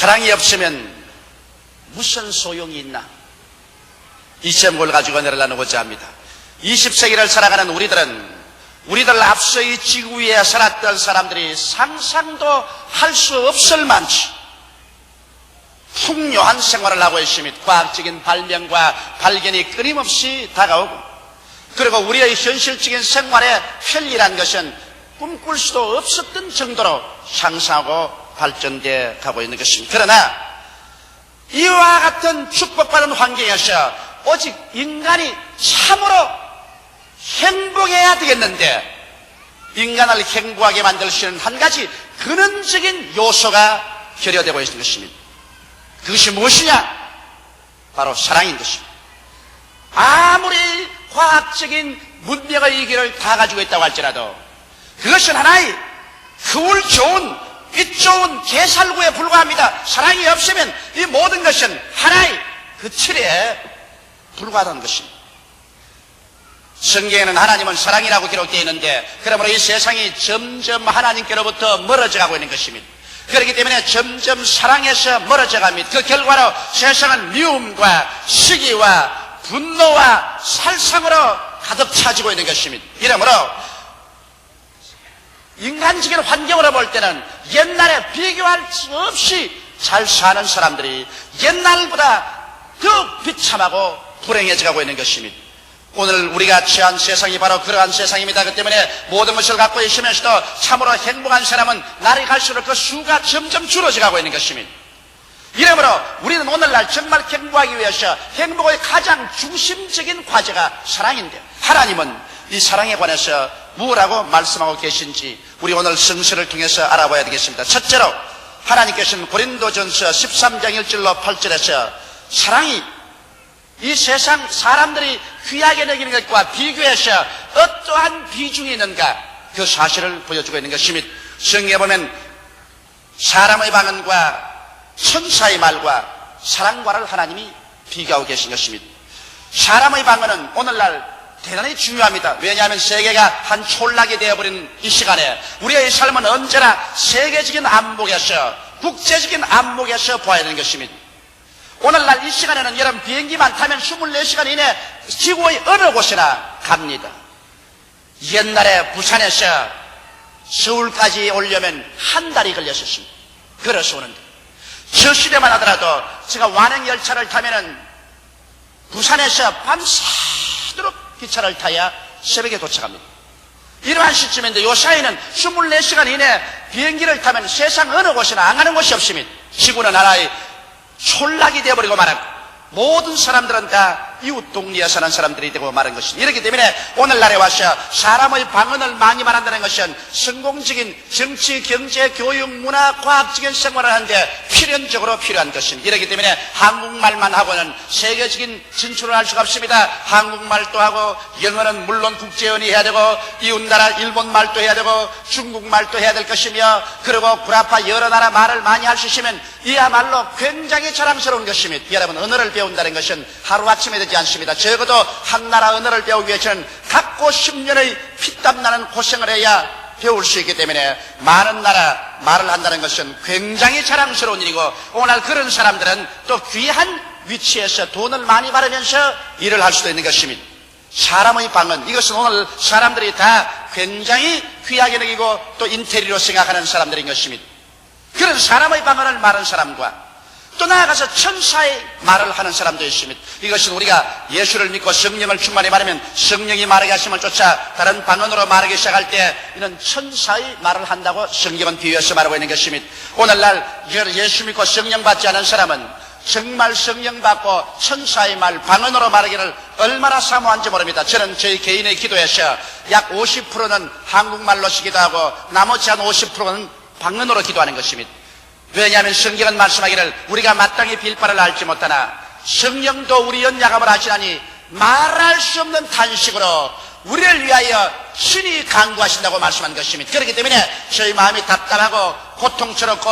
사랑이 없으면 무슨 소용이 있나? 이 제목을 가지고 은혜를 나누고자 합니다. 20세기를 살아가는 우리들 앞서 이 지구 위에 살았던 사람들이 상상도 할 수 없을 만치 풍요한 생활을 하고 있으며 과학적인 발명과 발견이 끊임없이 다가오고, 그리고 우리의 현실적인 생활의 편리란 것은 꿈꿀 수도 없었던 정도로 향상하고 발전되어 가고 있는 것입니다. 그러나 이와 같은 축복받은 환경에서 오직 인간이 참으로 행복해야 되겠는데, 인간을 행복하게 만들 수 있는 한 가지 근원적인 요소가 결여되고 있는 것입니다. 그것이 무엇이냐? 바로 사랑인 것입니다. 아무리 과학적인 문명의 이기를 다 가지고 있다고 할지라도 그것은 하나의 그울 좋은, 빛 좋은 개살구에 불과합니다. 사랑이 없으면 이 모든 것은 하나의 그 틀에 불과하다는 것입니다. 성경에는 하나님은 사랑이라고 기록되어 있는데, 그러므로 이 세상이 점점 하나님께로부터 멀어져 가고 있는 것입니다. 그렇기 때문에 점점 사랑에서 멀어져 갑니다. 그 결과로 세상은 미움과 시기와 분노와 살상으로 가득 차지고 있는 것입니다. 이러므로 인간적인 환경으로 볼 때는 옛날에 비교할 수 없이 잘 사는 사람들이 옛날보다 더 비참하고 불행해져 가고 있는 것입니다. 오늘 우리가 처한 세상이 바로 그러한 세상입니다. 그 때문에 모든 것을 갖고 있으면서도 참으로 행복한 사람은 날이 갈수록 그 수가 점점 줄어져 가고 있는 것입니다. 이러므로 우리는 오늘날 정말 행복하기 위해서 행복의 가장 중심적인 과제가 사랑인데, 하나님은 이 사랑에 관해서 무엇라고 말씀하고 계신지 우리 오늘 성서를 통해서 알아봐야 되겠습니다. 첫째로 하나님께서는 고린도전서 13장 1절로 8절에서 사랑이 이 세상 사람들이 귀하게 여기는 것과 비교해서 어떠한 비중이 있는가, 그 사실을 보여주고 있는 것입니다. 성경에 보면 사람의 방언과 천사의 말과 사랑과를 하나님이 비교하고 계신 것입니다. 사람의 방언은 오늘날 대단히 중요합니다. 왜냐하면 세계가 한 촌락이 되어버린 이 시간에 우리의 삶은 언제나 세계적인 안목에서, 국제적인 안목에서 봐야 되는 것입니다. 오늘날 이 시간에는 여러분 비행기만 타면 24시간 이내 지구의 어느 곳이나 갑니다. 옛날에 부산에서 서울까지 오려면 한 달이 걸렸었습니다. 걸어서 오는데, 저 시대만 하더라도 제가 완행열차를 타면은 부산에서 밤새도록 기차를 타야 새벽에 도착합니다. 이러한 시점인데 요 사이는 24시간 이내 비행기를 타면 세상 어느 곳이나 안 가는 곳이 없습니다. 지구는 하나의 촌락이 되어버리고 말하고 모든 사람들은 다 이웃 동리에 사는 사람들이 되고 말한 것입니다. 이렇기 때문에 오늘날에 와서 사람의 방언을 많이 말한다는 것은 성공적인 정치, 경제, 교육, 문화, 과학적인 생활을 하는데 필연적으로 필요한 것입니다. 이렇기 때문에 한국말만 하고는 세계적인 진출을 할 수가 없습니다. 한국말도 하고 영어는 물론 국제연이 해야 되고 이웃나라 일본말도 해야 되고 중국말도 해야 될 것이며, 그리고 구라파 여러 나라 말을 많이 할 수 있으면 이야말로 굉장히 자랑스러운 것입니다. 여러분, 언어를 배운다는 것은 하루아침에 되지 않습니다. 적어도 한 나라 언어를 배우기 위해서는 각고 10년의 피땀 나는 고생을 해야 배울 수 있기 때문에 많은 나라 말을 한다는 것은 굉장히 자랑스러운 일이고, 오늘 그런 사람들은 또 귀한 위치에서 돈을 많이 벌으면서 일을 할 수도 있는 것입니다. 사람의 방언, 이것은 오늘 사람들이 다 굉장히 귀하게 여기고 또 인테리어로 생각하는 사람들인 것입니다. 그런 사람의 방언을 말하는 사람과 또 나아가서 천사의 말을 하는 사람도 있습니다. 이것은 우리가 예수를 믿고 성령을 충만히 말하면 성령이 말하게 하심을 쫓아 다른 방언으로 말하기 시작할 때 이는 천사의 말을 한다고 성경은 비유해서 말하고 있는 것입니다. 오늘날 예수 믿고 성령 받지 않은 사람은 정말 성령 받고 천사의 말, 방언으로 말하기를 얼마나 사모한지 모릅니다. 저는 저희 개인의 기도에서 약 50%는 한국말로 기도하고 나머지 한 50%는 방언으로 기도하는 것입니다. 왜냐하면 성경은 말씀하기를 우리가 마땅히 빌 바를 알지 못하나 성령도 우리 연약함을 아시나니 말할 수 없는 탄식으로 우리를 위하여 신이 간구하신다고 말씀한 것입니다. 그렇기 때문에 저희 마음이 답답하고 고통스럽고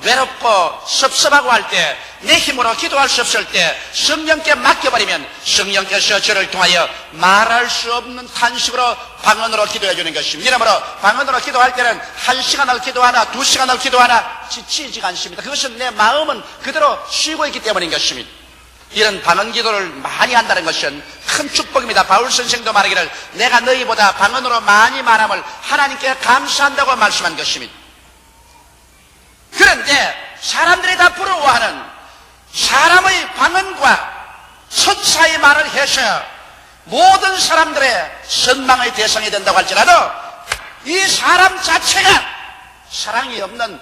외롭고 섭섭하고 할 때, 내 힘으로 기도할 수 없을 때 성령께 맡겨버리면 성령께서 저를 통하여 말할 수 없는 탄식으로 방언으로 기도해 주는 것입니다. 이러므로 방언으로 기도할 때는 1시간을 기도하나 2시간을 기도하나 지치지가 않습니다. 그것은 내 마음은 그대로 쉬고 있기 때문인 것입니다. 이런 방언 기도를 많이 한다는 것은 큰 축복입니다. 바울 선생도 말하기를 내가 너희보다 방언으로 많이 말함을 하나님께 감사한다고 말씀한 것입니다. 그런데 사람들이 다 부러워하는 사람의 방언과 천사의 말을 해서 모든 사람들의 선망의 대상이 된다고 할지라도 이 사람 자체가 사랑이 없는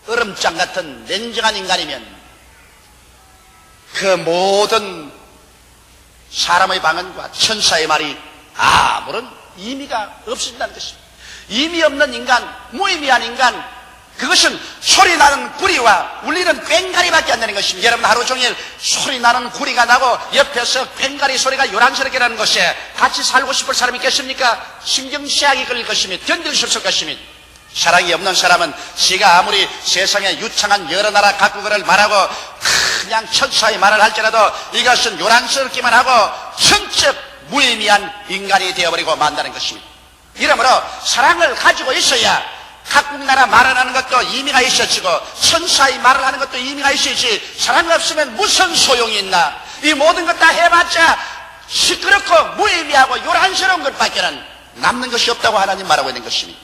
얼음장 같은 냉정한 인간이면 그 모든 사람의 방언과 천사의 말이 아무런 의미가 없어진다는 것입니다. 의미 없는 인간, 무의미한 인간, 그것은 소리 나는 구리와 울리는 꽹과리밖에 안 되는 것입니다. 여러분 하루 종일 소리 나는 구리가 나고 옆에서 꽹과리 소리가 요란스럽게 나는 것에 같이 살고 싶을 사람이 있겠습니까? 신경쇠약이 걸릴 것입니다. 견딜 수 없을 것입니다. 사랑이 없는 사람은 지가 아무리 세상에 유창한 여러 나라 각국어를 말하고 그냥 천사의 말을 할지라도 이것은 요란스럽기만 하고 전적 무의미한 인간이 되어버리고 만다는 것입니다. 이러므로 사랑을 가지고 있어야 각국 나라 말을 하는 것도 의미가 있어지고 천사의 말을 하는 것도 의미가 있어야지 사랑이 없으면 무슨 소용이 있나. 이 모든 것 다 해봤자 시끄럽고 무의미하고 요란스러운 것밖에는 남는 것이 없다고 하나님 말하고 있는 것입니다.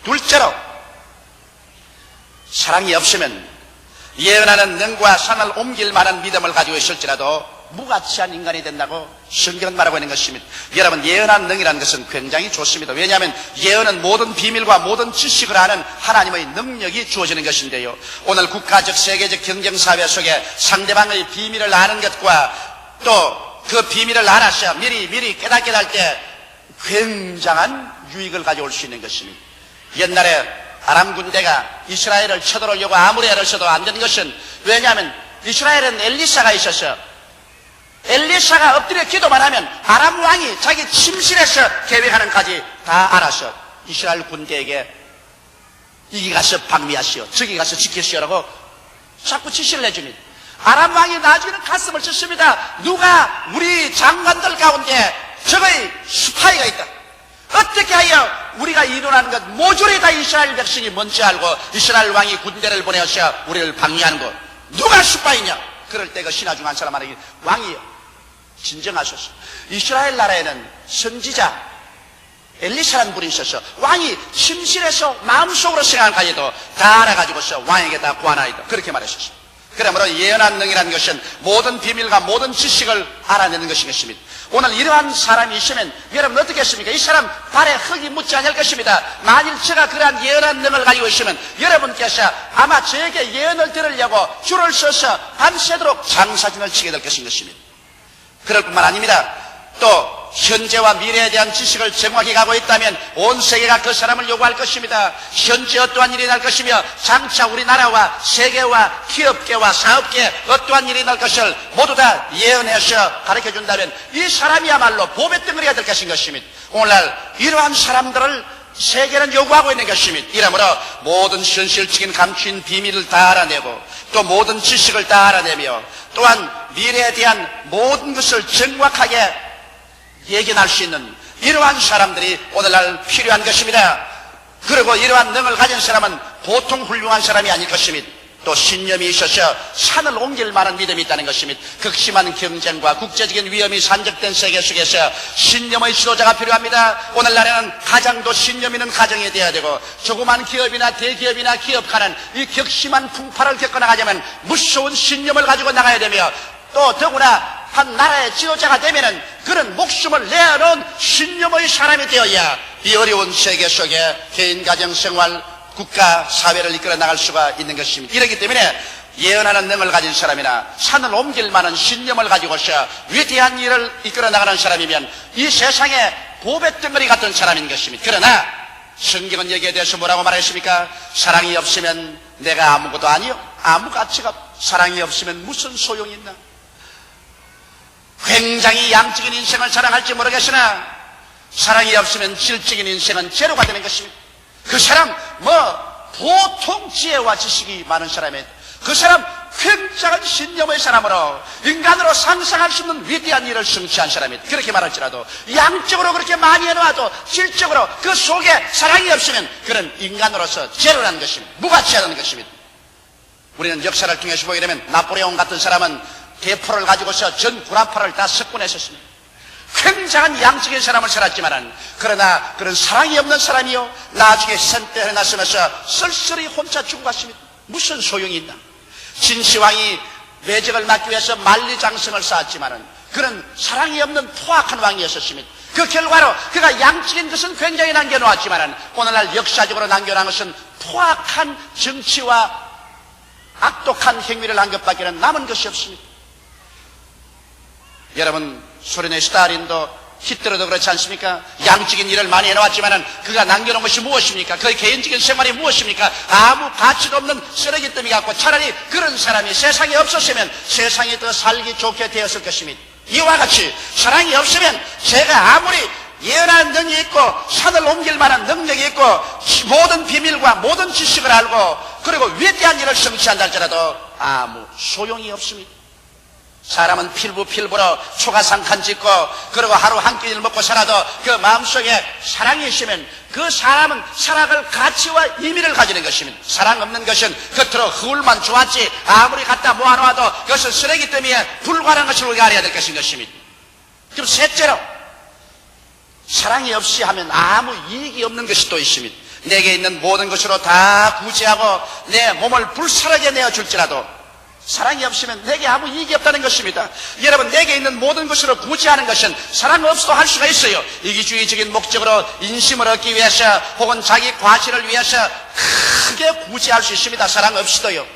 둘째로 사랑이 없으면 예언하는 능과 산을 옮길 만한 믿음을 가지고 있을지라도 무가치한 인간이 된다고 성경은 말하고 있는 것입니다. 여러분 예언하는 능이라는 것은 굉장히 좋습니다. 왜냐하면 예언은 모든 비밀과 모든 지식을 아는 하나님의 능력이 주어지는 것인데요. 오늘 국가적 세계적 경쟁사회 속에 상대방의 비밀을 아는 것과 또 그 비밀을 알아서 미리 깨닫게 될 때 굉장한 유익을 가져올 수 있는 것입니다. 옛날에 아람 군대가 이스라엘을 쳐들어오려고 아무리 애를 써도 안 되는 것은 왜냐하면 이스라엘은 엘리사가 있어서 엘리사가 엎드려 기도만 하면 아람 왕이 자기 침실에서 계획하는까지 다 알아서 이스라엘 군대에게 이기 가서 방미하시오, 저기 가서 지키시오라고 자꾸 지시를 해줍니다. 아람 왕이 나중에는 가슴을 쳤습니다. 누가 우리 장관들 가운데 적의 스파이가 있다. 어떻게 하여 우리가 이론하는 것 모조리 다 이스라엘 백성이 뭔지 알고 이스라엘 왕이 군대를 보내어서 우리를 방해하는 것 누가 스파이냐. 그럴 때 그 신하 중 한 사람 말하기 왕이여 진정하소서. 이스라엘 나라에는 선지자 엘리사라는 분이 있어서 왕이 침실에서 마음속으로 생각하여도 다 알아가지고서 왕에게 다 구하나이다. 그렇게 말했었습니다. 그러므로 예언한 능이라는 것은 모든 비밀과 모든 지식을 알아내는 것이겠습니다. 오늘 이러한 사람이 있으면 여러분 어떻겠습니까? 이 사람 발에 흙이 묻지 않을 것입니다. 만일 제가 그러한 예언한 능을 가지고 있으면 여러분께서 아마 저에게 예언을 들으려고 줄을 서서 밤새도록 장사진을 치게 될 것입니다. 그럴 뿐만 아닙니다. 또 현재와 미래에 대한 지식을 정확히 가고 있다면 온 세계가 그 사람을 요구할 것입니다. 현재 어떠한 일이 날 것이며 장차 우리나라와 세계와 기업계와 사업계에 어떠한 일이 날 것을 모두 다 예언해서 가르쳐준다면 이 사람이야말로 보배 덩어리가 될 것인 것입니다. 오늘날 이러한 사람들을 세계는 요구하고 있는 것입니다. 이러므로 모든 현실적인 감추인 비밀을 다 알아내고 또 모든 지식을 다 알아내며 또한 미래에 대한 모든 것을 정확하게 예견할 수 있는 이러한 사람들이 오늘날 필요한 것입니다. 그리고 이러한 능을 가진 사람은 보통 훌륭한 사람이 아닐 것입니다. 또 신념이 있어서 산을 옮길 만한 믿음이 있다는 것입니다. 극심한 경쟁과 국제적인 위험이 산적된 세계 속에서 신념의 지도자가 필요합니다. 오늘날에는 가장도 신념 있는 가정이 되어야 되고 조그만 기업이나 대기업이나 기업가는 이 격심한 풍파를 겪어나가자면 무서운 신념을 가지고 나가야 되며 또 더구나 한 나라의 지도자가 되면은 그런 목숨을 내어놓은 신념의 사람이 되어야 이 어려운 세계 속에 개인, 가정, 생활, 국가, 사회를 이끌어 나갈 수가 있는 것입니다. 이렇기 때문에 예언하는 능을 가진 사람이나 산을 옮길 만한 신념을 가지고서 위대한 일을 이끌어 나가는 사람이면 이 세상에 보배덩어리 같은 사람인 것입니다. 그러나 성경은 여기에 대해서 뭐라고 말했습니까? 사랑이 없으면 내가 아무것도 아니요. 아무 가치가 사랑이 없으면 무슨 소용이 있나? 굉장히 양적인 인생을 사랑할지 모르겠으나 사랑이 없으면 질적인 인생은 제로가 되는 것입니다. 그 사람 보통 지혜와 지식이 많은 사람이에요. 그 사람 굉장한 신념의 사람으로 인간으로 상상할 수 없는 위대한 일을 성취한 사람이에요. 그렇게 말할지라도 양적으로 그렇게 많이 해놓아도 질적으로 그 속에 사랑이 없으면 그는 인간으로서 제로라는 것입니다. 무가치하다는 것입니다. 우리는 역사를 통해서 보게 되면 나폴레옹 같은 사람은 대포를 가지고서 전 구라파를 다 석권했었습니다. 굉장한 양적인 사람을 살았지만 그러나 그런 사랑이 없는 사람이요 나중에 sente에 나서면서 쓸쓸히 혼자 죽은 것 같습니다. 무슨 소용이 있나. 진시황이 매적을 막기 위해서 만리장성을 쌓았지만 그는 사랑이 없는 포악한 왕이었습니다. 그 결과로 그가 양적인 것은 굉장히 남겨놓았지만 오늘날 역사적으로 남겨놓은 것은 포악한 정치와 악독한 행위를 한 것밖에 남은 것이 없습니다. 여러분, 소련의 스탈린도 히틀러도 그렇지 않습니까? 양적인 일을 많이 해놓았지만 그가 남겨놓은 것이 무엇입니까? 그의 개인적인 생활이 무엇입니까? 아무 가치도 없는 쓰레기 더미 같고 차라리 그런 사람이 세상에 없었으면 세상이 더 살기 좋게 되었을 것입니다. 이와 같이 사랑이 없으면 제가 아무리 예언한 능력이 있고 산을 옮길 만한 능력이 있고 모든 비밀과 모든 지식을 알고 그리고 위대한 일을 성취한다 할지라도 아무 소용이 없습니다. 사람은 필부로 초가상칸 짓고 그리고 하루 한 끼를 먹고 살아도 그 마음속에 사랑이 있으면 그 사람은 살아갈 가치와 의미를 가지는 것입니다. 사랑 없는 것은 겉으로 허울만 좋았지 아무리 갖다 모아놓아도 그것은 쓰레기 더미에 불과한 것을 우리가 알아야 될 것인 것입니다. 그럼 셋째로 사랑이 없이 하면 아무 이익이 없는 것이 또 있습니다. 내게 있는 모든 것으로 다 구제하고 내 몸을 불사르게 내어줄지라도 사랑이 없으면 내게 아무 이익이 없다는 것입니다. 여러분, 내게 있는 모든 것으로 구제하는 것은 사랑 없어도 할 수가 있어요. 이기주의적인 목적으로 인심을 얻기 위해서 혹은 자기 과실을 위해서 크게 구제할 수 있습니다. 사랑 없이도요.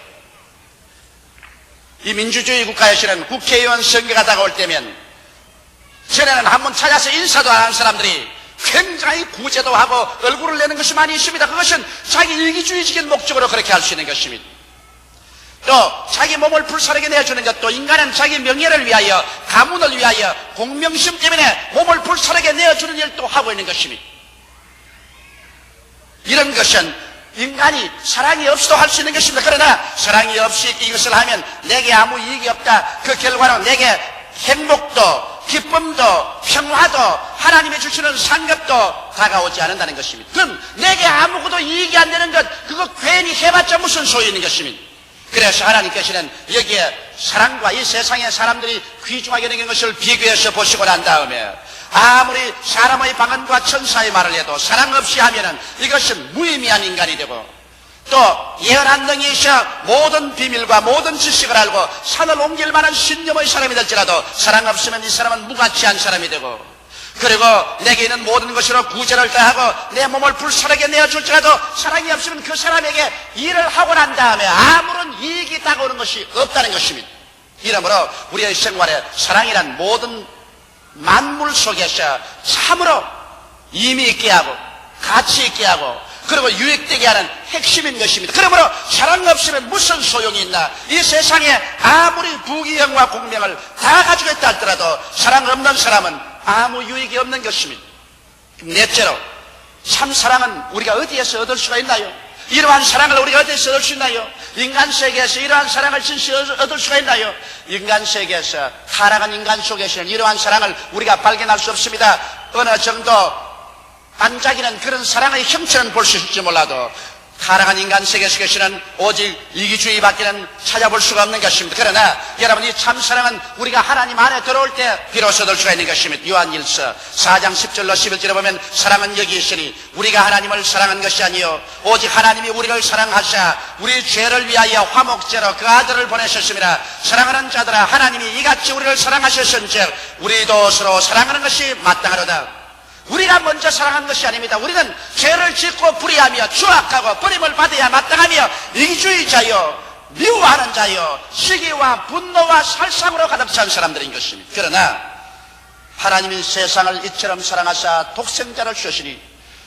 이 민주주의 국가에서는 국회의원 선거가 다가올 때면 전에는 한번 찾아서 인사도 안 하는 사람들이 굉장히 구제도 하고 얼굴을 내는 것이 많이 있습니다. 그것은 자기 이기주의적인 목적으로 그렇게 할 수 있는 것입니다. 또 자기 몸을 불사르게 내주는 것도 인간은 자기 명예를 위하여 가문을 위하여 공명심 때문에 몸을 불사르게 내어주는 일도 하고 있는 것입니다. 이런 것은 인간이 사랑이 없어도 할 수 있는 것입니다. 그러나 사랑이 없이 이것을 하면 내게 아무 이익이 없다. 그 결과로 내게 행복도 기쁨도 평화도 하나님이 주시는 상급도 다가오지 않는다는 것입니다. 그럼 내게 아무것도 이익이 안 되는 것 그거 괜히 해봤자 무슨 소용이 있는 것입니다. 그래서 하나님께서는 여기에 사랑과 이 세상의 사람들이 귀중하게 여기는 것을 비교해서 보시고 난 다음에 아무리 사람의 방언과 천사의 말을 해도 사랑 없이 하면은 이것은 무의미한 인간이 되고 또 예언한 능이 있어 모든 비밀과 모든 지식을 알고 산을 옮길 만한 신념의 사람이 될지라도 사랑 없으면 이 사람은 무가치한 사람이 되고 그리고 내게 있는 모든 것으로 구제를 다하고 내 몸을 불사르게 내어줄지라도 사랑이 없으면 그 사람에게 일을 하고 난 다음에 아무런 이익이 다가오는 것이 없다는 것입니다. 이러므로 우리의 생활에 사랑이란 모든 만물 속에서 참으로 의미 있게 하고 가치 있게 하고 그리고 유익되게 하는 핵심인 것입니다. 그러므로 사랑 없으면 무슨 소용이 있나. 이 세상에 아무리 부귀영화 공명을 다 가지고 있다 할지라도 사랑 없는 사람은 아무 유익이 없는 것입니다. 넷째로 참 사랑은 우리가 어디에서 얻을 수가 있나요? 이러한 사랑을 우리가 어디에서 얻을 수 있나요? 인간 세계에서 이러한 사랑을 진짜 얻을 수가 있나요? 인간 세계에서 타락한 인간 속에서는 이러한 사랑을 우리가 발견할 수 없습니다. 어느 정도 반짝이는 그런 사랑의 형체는 볼 수 있을지 몰라도 타락한 인간 세계 속에서는 오직 이기주의밖에는 찾아볼 수가 없는 것입니다. 그러나 여러분 이 참사랑은 우리가 하나님 안에 들어올 때 비로소 얻을 수가 있는 것입니다. 요한일서 4장 10절로 11절에 보면 사랑은 여기 있으니 우리가 하나님을 사랑한 것이 아니요 오직 하나님이 우리를 사랑하사 우리 죄를 위하여 화목제로 그 아들을 보내셨습니다. 사랑하는 자들아 하나님이 이같이 우리를 사랑하셨은즉 우리도 서로 사랑하는 것이 마땅하로다. 우리가 먼저 사랑한 것이 아닙니다. 우리는 죄를 짓고 불의하며 추악하고 버림을 받아야 마땅하며 이기주의자요 미워하는 자요 시기와 분노와 살상으로 가득 찬 사람들인 것입니다. 그러나 하나님이 세상을 이처럼 사랑하사 독생자를 주시니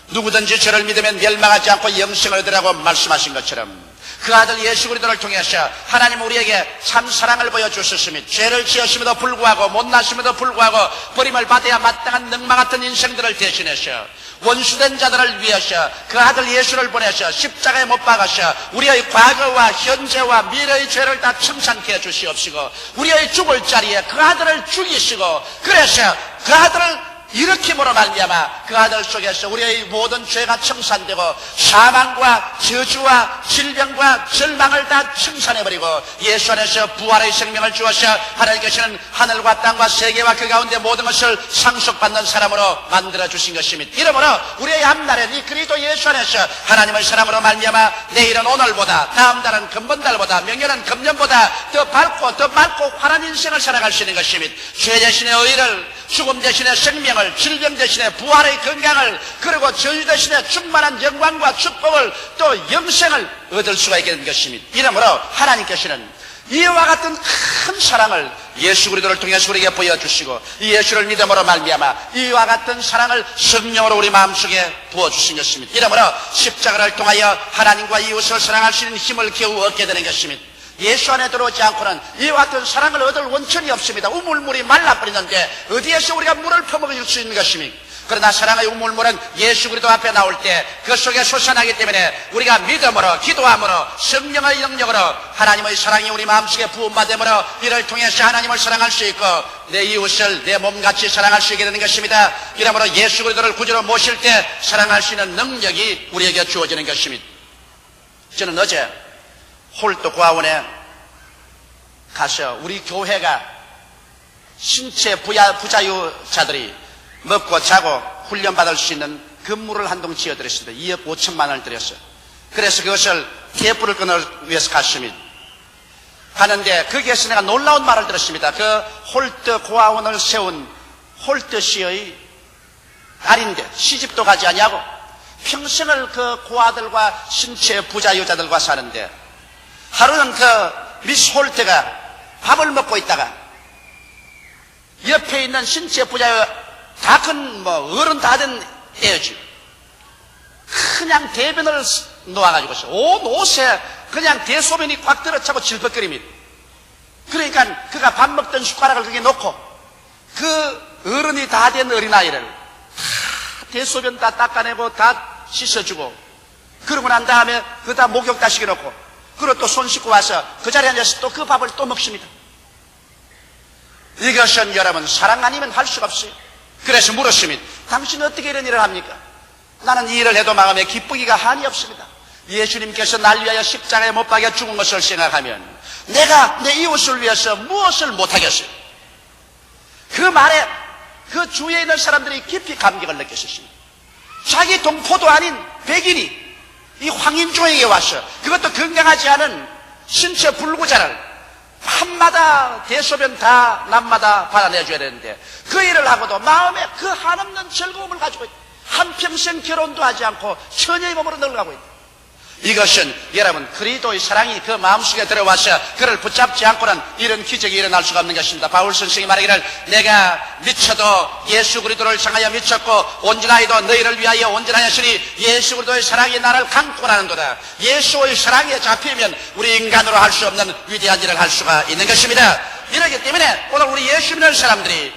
누구든지 저를 믿으면 멸망하지 않고 영생을 얻으라고 말씀하신 것처럼 그 아들 예수 그리스도를 통해서 하나님 우리에게 참 사랑을 보여주셨으며 죄를 지었음에도 불구하고 못났음에도 불구하고 버림을 받아야 마땅한 능마 같은 인생들을 대신해서 원수된 자들을 위하셔 그 아들 예수를 보내셔 십자가에 못 박으셔 우리의 과거와 현재와 미래의 죄를 다 청산케 해주시옵시고 우리의 죽을 자리에 그 아들을 죽이시고 그래서 그 아들을 일으킴으로 말미암아 그 아들 속에서 우리의 모든 죄가 청산되고 사망과 저주와 질병과 절망을 다 청산해버리고 예수 안에서 부활의 생명을 주어서 하나님께서는 하늘과 땅과 세계와 그 가운데 모든 것을 상속받는 사람으로 만들어주신 것입니다. 이러므로 우리의 앞날엔 이 그리스도 예수 안에서 하나님의 사랑으로 말미암아 내일은 오늘보다 다음 달은 금번달보다 명년은 금년보다 더 밝고 더 맑고 환한 인생을 살아갈 수 있는 것입니다. 죄 대신의 의를 죽음 대신에 생명을 질병 대신에 부활의 건강을 그리고 저주 대신에 충만한 영광과 축복을 또 영생을 얻을 수가 있게 된 것입니다. 이러므로 하나님께서는 이와 같은 큰 사랑을 예수 그리스도를 통해서 우리에게 보여주시고 이 예수를 믿음으로 말미암아 이와 같은 사랑을 성령으로 우리 마음속에 부어주신 것입니다. 이러므로 십자가를 통하여 하나님과 이웃을 사랑할 수 있는 힘을 겨우 얻게 되는 것입니다. 예수 안에 들어오지 않고는 이와 같은 사랑을 얻을 원천이 없습니다. 우물물이 말라버리는데 어디에서 우리가 물을 퍼먹을 수 있는 것입니까? 그러나 사랑의 우물물은 예수 그리스도 앞에 나올 때 그 속에 솟아나기 때문에 우리가 믿음으로 기도함으로 성령의 영역으로 하나님의 사랑이 우리 마음속에 부음받음으로 이를 통해서 하나님을 사랑할 수 있고 내 이웃을 내 몸같이 사랑할 수 있게 되는 것입니다. 이러므로 예수 그리스도를 구주로 모실 때 사랑할 수 있는 능력이 우리에게 주어지는 것입니다. 저는 어제 홀도 고아원에 가서 우리 교회가 신체 부자유자들이 먹고 자고 훈련받을 수 있는 건물을 한 동 지어드렸습니다. 2억 5천만 원을 들였어요. 그래서 그것을 테이프를 끊기 위해서 갔습니다. 가는데 거기에서 내가 놀라운 말을 들었습니다. 그 홀트 고아원을 세운 홀트 씨의 딸인데 시집도 가지 않냐고 평생을 그 고아들과 신체 부자유자들과 사는데 하루는 그 미스 홀트가 밥을 먹고 있다가 옆에 있는 신체 부자유 다 큰 어른 다 된 애였지. 그냥 대변을 놓아가지고서 온 옷에 그냥 대소변이 꽉 들어차고 질퍽거립니다. 그러니까 그가 밥 먹던 숟가락을 거기에 놓고 그 어른이 다 된 어린아이를 다 대소변 다 닦아내고 다 씻어주고 그러고 난 다음에 그 다 목욕 다 시켜놓고 그리고 또 손 씻고 와서 그 자리에 앉아서 또 그 밥을 또 먹습니다. 이것은 여러분 사랑 아니면 할 수가 없어요. 그래서 물었습니다. 당신은 어떻게 이런 일을 합니까? 나는 이 일을 해도 마음에 기쁘기가 한이 없습니다. 예수님께서 날 위하여 십자가에 못 박여 죽은 것을 생각하면 내가 내 이웃을 위해서 무엇을 못하겠어요? 그 말에 그 주위에 있는 사람들이 깊이 감격을 느꼈습니다. 자기 동포도 아닌 백인이 이 황인종에게 와서 그것도 건강하지 않은 신체 불구자를 밤마다 대소변 다 낮마다 받아내줘야 되는데 그 일을 하고도 마음에 그 한없는 즐거움을 가지고 있다. 한평생 결혼도 하지 않고 처녀의 몸으로 늙어가고 있다. 이것은 여러분 그리스도의 사랑이 그 마음속에 들어와서 그를 붙잡지 않고는 이런 기적이 일어날 수가 없는 것입니다. 바울 선생이 말하기를 내가 미쳐도 예수 그리스도를 향하여 미쳤고 온전하여도 너희를 위하여 온전하였으니 예수 그리스도의 사랑이 나를 강권하는도다. 예수의 사랑에 잡히면 우리 인간으로 할 수 없는 위대한 일을 할 수가 있는 것입니다. 이러기 때문에 오늘 우리 예수 믿는 사람들이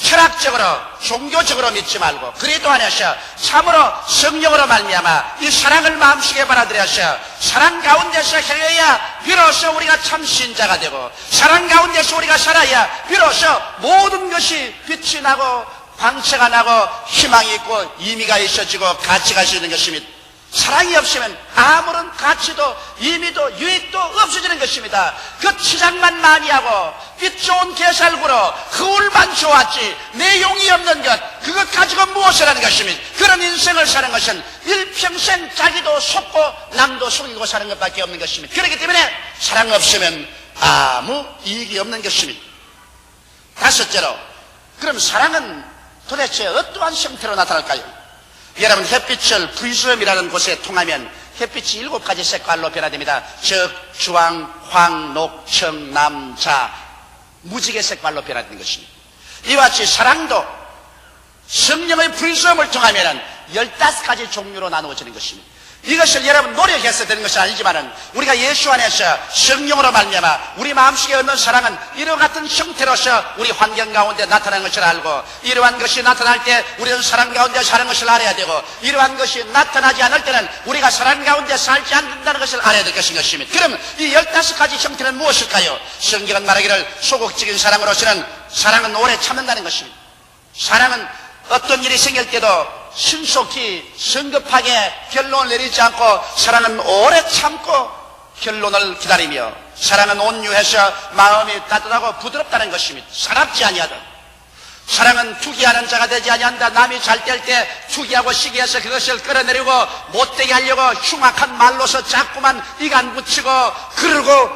철학적으로 종교적으로 믿지 말고 그리스도 안에서 참으로 성령으로 말미암아 이 사랑을 마음속에 받아들여서 사랑 가운데서 행해야 비로소 우리가 참 신자가 되고 사랑 가운데서 우리가 살아야 비로소 모든 것이 빛이 나고 광채가 나고 희망이 있고 의미가 있어지고 가치가 있는 것입니다. 사랑이 없으면 아무런 가치도 의미도 유익도 없어지는 것입니다. 그 치장만 많이 하고 빛 좋은 개살구로 거울만 좋았지 내용이 없는 것 그것 가지고 무엇을 하는 것입니다. 그런 인생을 사는 것은 일평생 자기도 속고 남도 속이고 사는 것밖에 없는 것입니다. 그렇기 때문에 사랑 없으면 아무 이익이 없는 것입니다. 다섯째로 그럼 사랑은 도대체 어떠한 형태로 나타날까요? 여러분 햇빛을 프리즘이라는 곳에 통하면 햇빛이 7가지 색깔로 변화됩니다. 적, 주황, 황, 녹, 청, 남, 자 무지개 색깔로 변화되는 것입니다. 이와 같이 사랑도 성령의 프리즘을 통하면 15가지 종류로 나누어지는 것입니다. 이것을 여러분 노력해서 되는 것은 아니지만은 우리가 예수 안에서 성령으로 말미암아 우리 마음속에 얻는 사랑은 이와 같은 형태로서 우리 환경 가운데 나타나는 것을 알고, 이러한 것이 나타날 때 우리는 사랑 가운데 사는 것을 알아야 되고, 이러한 것이 나타나지 않을 때는 우리가 사랑 가운데 살지 않는다는 것을 알아야 될 것입니다. 그럼 이 15가지 형태는 무엇일까요? 성경은 말하기를 소극적인 사랑으로서는 사랑은 오래 참는다는 것입니다. 사랑은 어떤 일이 생길 때도 신속히 성급하게 결론을 내리지 않고, 사랑은 오래 참고 결론을 기다리며, 사랑은 온유해서 마음이 따뜻하고 부드럽다는 것입니다. 사납지 아니하다. 사랑은 투기하는 자가 되지 아니한다. 남이 잘 될 때 투기하고 시기해서 그것을 끌어내리고 못되게 하려고 흉악한 말로서 자꾸만 이간 붙이고 그러고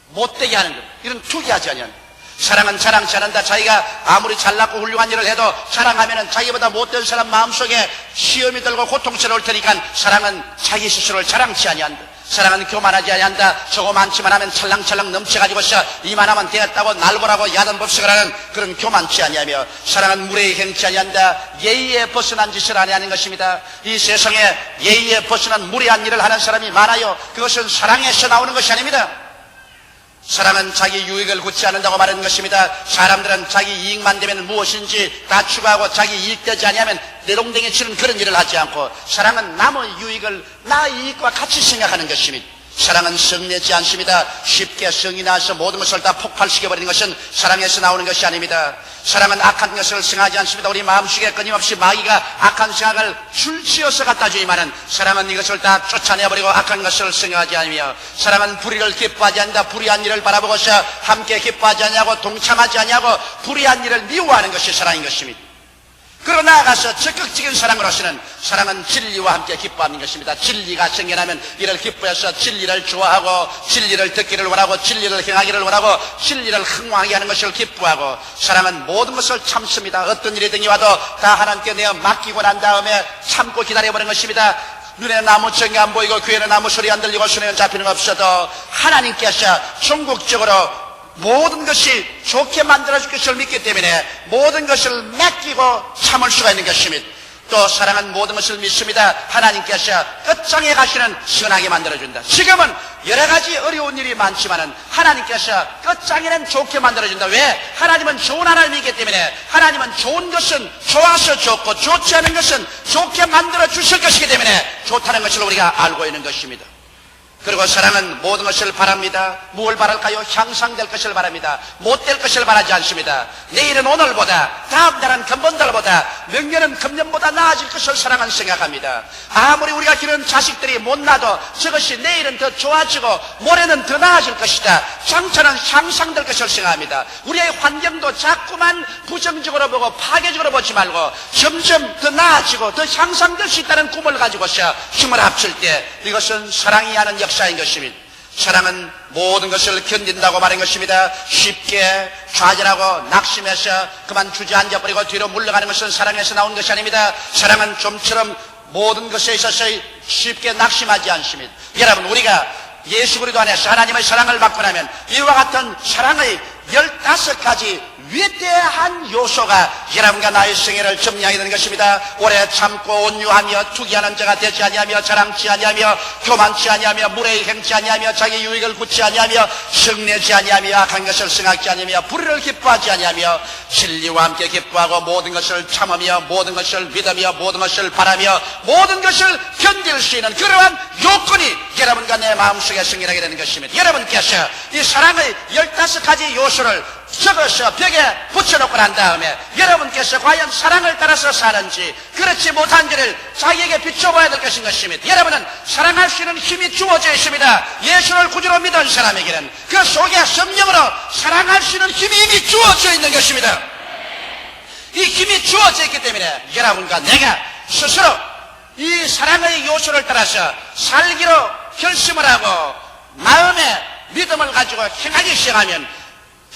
못되게 하는 것, 이런 투기하지 아니한다. 사랑은 자랑치 않는다. 자기가 아무리 잘났고 훌륭한 일을 해도 자랑하면은 자기보다 못된 사람 마음속에 시험이 들고 고통스러울 테니까 사랑은 자기 스스로를 자랑치 아니한다. 사랑은 교만하지 아니한다. 저거만치만 하면 찰랑찰랑 넘쳐가지고서 이만하면 되었다고 날보라고 야단법석을 하는 그런 교만치 아니하며, 사랑은 무례히 행치 아니한다. 예의에 벗어난 짓을 아니하는 것입니다. 이 세상에 예의에 벗어난 무례한 일을 하는 사람이 많아요. 그것은 사랑에서 나오는 것이 아닙니다. 사랑은 자기 유익을 굳지 않는다고 말하는 것입니다. 사람들은 자기 이익만 되면 무엇인지 다 추구하고 자기 이익되지 아니하면 내동댕이 치는 그런 일을 하지 않고, 사랑은 남의 유익을 나의 이익과 같이 생각하는 것입니다. 사랑은 성내지 않습니다. 쉽게 성이 나서 모든 것을 다 폭발시켜버리는 것은 사랑에서 나오는 것이 아닙니다. 사랑은 악한 것을 생각하지 않습니다. 우리 마음속에 끊임없이 마귀가 악한 생각을 줄치어서 갖다 주지만은 사랑은 이것을 다 쫓아내버리고 악한 것을 생각하지 않으며, 사랑은 불의를 기뻐하지 않는다. 불의한 일을 바라보고서 함께 기뻐하지 않냐고 동참하지 않냐고 불의한 일을 미워하는 것이 사랑인 것입니다. 그러고 나아가서 적극적인 사랑으로서는 사랑은 진리와 함께 기뻐하는 것입니다. 진리가 생겨나면 이를 기뻐해서 진리를 좋아하고 진리를 듣기를 원하고 진리를 행하기를 원하고 진리를 흥왕하게 하는 것을 기뻐하고, 사랑은 모든 것을 참습니다. 어떤 일이 등이 와도 다 하나님께 내어 맡기고 난 다음에 참고 기다려보는 것입니다. 눈에는 아무 정이 안 보이고 귀에는 아무 소리 안 들리고 손에는 잡히는 거 없어도 하나님께서 전국적으로 모든 것이 좋게 만들어줄 것을 믿기 때문에 모든 것을 맡기고 참을 수가 있는 것입니다. 또 사랑은 모든 것을 믿습니다. 하나님께서 끝장에 가시는 선하게 만들어준다. 지금은 여러 가지 어려운 일이 많지만은 하나님께서 끝장에는 좋게 만들어준다. 왜? 하나님은 좋은 하나님이기 때문에, 하나님은 좋은 것은 좋아서 좋고 좋지 않은 것은 좋게 만들어 주실 것이기 때문에 좋다는 것을 우리가 알고 있는 것입니다. 그리고 사랑은 모든 것을 바랍니다. 무엇을 바랄까요? 향상될 것을 바랍니다. 못될 것을 바라지 않습니다. 내일은 오늘보다, 다음 날은 금번달보다, 명년은 금년보다 나아질 것을 사랑은 생각합니다. 아무리 우리가 기르는 자식들이 못나도 저것이 내일은 더 좋아지고 모레는 더 나아질 것이다. 장차는 향상될 것을 생각합니다. 우리의 환경도 자꾸만 부정적으로 보고 파괴적으로 보지 말고 점점 더 나아지고 더 향상될 수 있다는 꿈을 가지고서 힘을 합칠 때 이것은 사랑이 하는 역사인 것입니다. 사랑은 모든 것을 견딘다고 말한 것입니다. 쉽게 좌절하고 낙심해서 그만 주저앉아버리고 뒤로 물러가는 것은 사랑에서 나온 것이 아닙니다. 사랑은 좀처럼 모든 것에 있어서 쉽게 낙심하지 않습니다. 여러분, 우리가 예수 그리스도 안에서 하나님의 사랑을 받고 나면 이와 같은 사랑의 15가지 위대한 요소가 여러분과 나의 생애를 점령하게 되는 것입니다. 오래 참고 온유하며 투기하는 자가 되지 아니하며 자랑치 아니하며 교만치 아니하며 무례히 행치 아니하며 자기 유익을 굳지 아니하며 성내지 아니하며 악한 것을 생각지 아니하며 불의를 기뻐하지 아니하며 진리와 함께 기뻐하고 모든 것을 참으며 모든 것을 믿으며 모든 것을 바라며 모든 것을 견딜 수 있는 그러한 요건이 여러분과 내 마음속에 생겨나게 되는 것입니다. 여러분께서 이 사랑의 15가지 요소를 적어서 벽에 붙여놓고 난 다음에 여러분께서 과연 사랑을 따라서 사는지 그렇지 못한지를 자기에게 비춰봐야 될 것인 것입니다. 여러분은 사랑할 수 있는 힘이 주어져 있습니다. 예수를 구주로 믿은 사람에게는 그 속에 성령으로 사랑할 수 있는 힘이 이미 주어져 있는 것입니다. 이 힘이 주어져 있기 때문에 여러분과 내가 스스로 이 사랑의 요소를 따라서 살기로 결심을 하고 마음에 믿음을 가지고 행하기 시작하면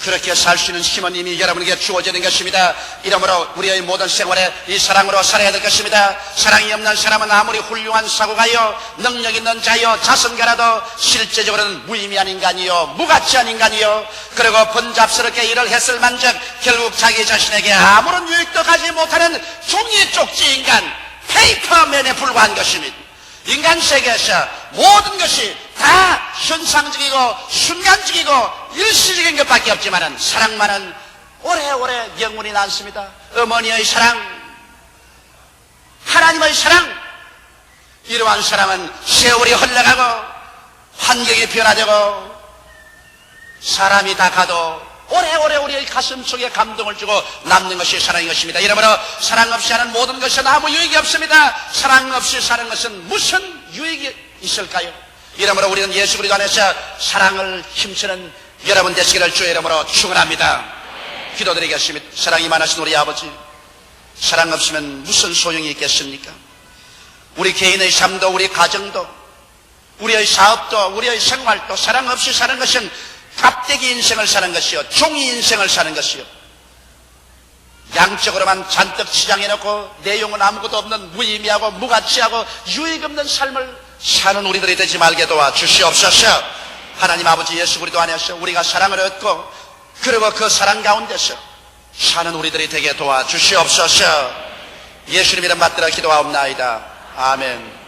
그렇게 살 수 있는 힘은 이미 여러분에게 주어지는 것입니다. 이러므로 우리의 모든 생활에 이 사랑으로 살아야 될 것입니다. 사랑이 없는 사람은 아무리 훌륭한 사고가요 능력 있는 자요 자선가라도 실제적으로는 무의미한 인간이요 무가치한 인간이요 그리고 번잡스럽게 일을 했을 만적 결국 자기 자신에게 아무런 유익도 가지 못하는 종이 쪽지 인간 페이퍼맨에 불과한 것입니다. 인간 세계에서 모든 것이 다 현상적이고 순간적이고 일시적인 것밖에 없지만은 사랑만은 오래오래 영원히 남습니다. 어머니의 사랑, 하나님의 사랑, 이러한 사랑은 세월이 흘러가고 환경이 변화되고 사람이 다 가도 오래오래 우리의 가슴 속에 감동을 주고 남는 것이 사랑인 것입니다. 이러므로 사랑 없이 하는 모든 것은 아무 유익이 없습니다. 사랑 없이 사는 것은 무슨 유익이 있을까요? 이러므로 우리는 예수 그리스도 안에서 사랑을 힘쓰는 여러분 되시기를 주의 이름으로 축원합니다. 기도드리겠습니다. 사랑이 많으신 우리 아버지, 사랑 없으면 무슨 소용이 있겠습니까? 우리 개인의 삶도, 우리 가정도, 우리의 사업도, 우리의 생활도 사랑 없이 사는 것은 갑대기 인생을 사는 것이요, 종이 인생을 사는 것이요, 양적으로만 잔뜩 치장해놓고 내용은 아무것도 없는 무의미하고 무가치하고 유익 없는 삶을 사는 우리들이 되지 말게 도와주시옵소서. 하나님 아버지, 예수 그리스도 안에서 우리가 사랑을 얻고 그리고 그 사랑 가운데서 사는 우리들이 되게 도와주시옵소서. 예수님 이름 받들어 기도하옵나이다. 아멘.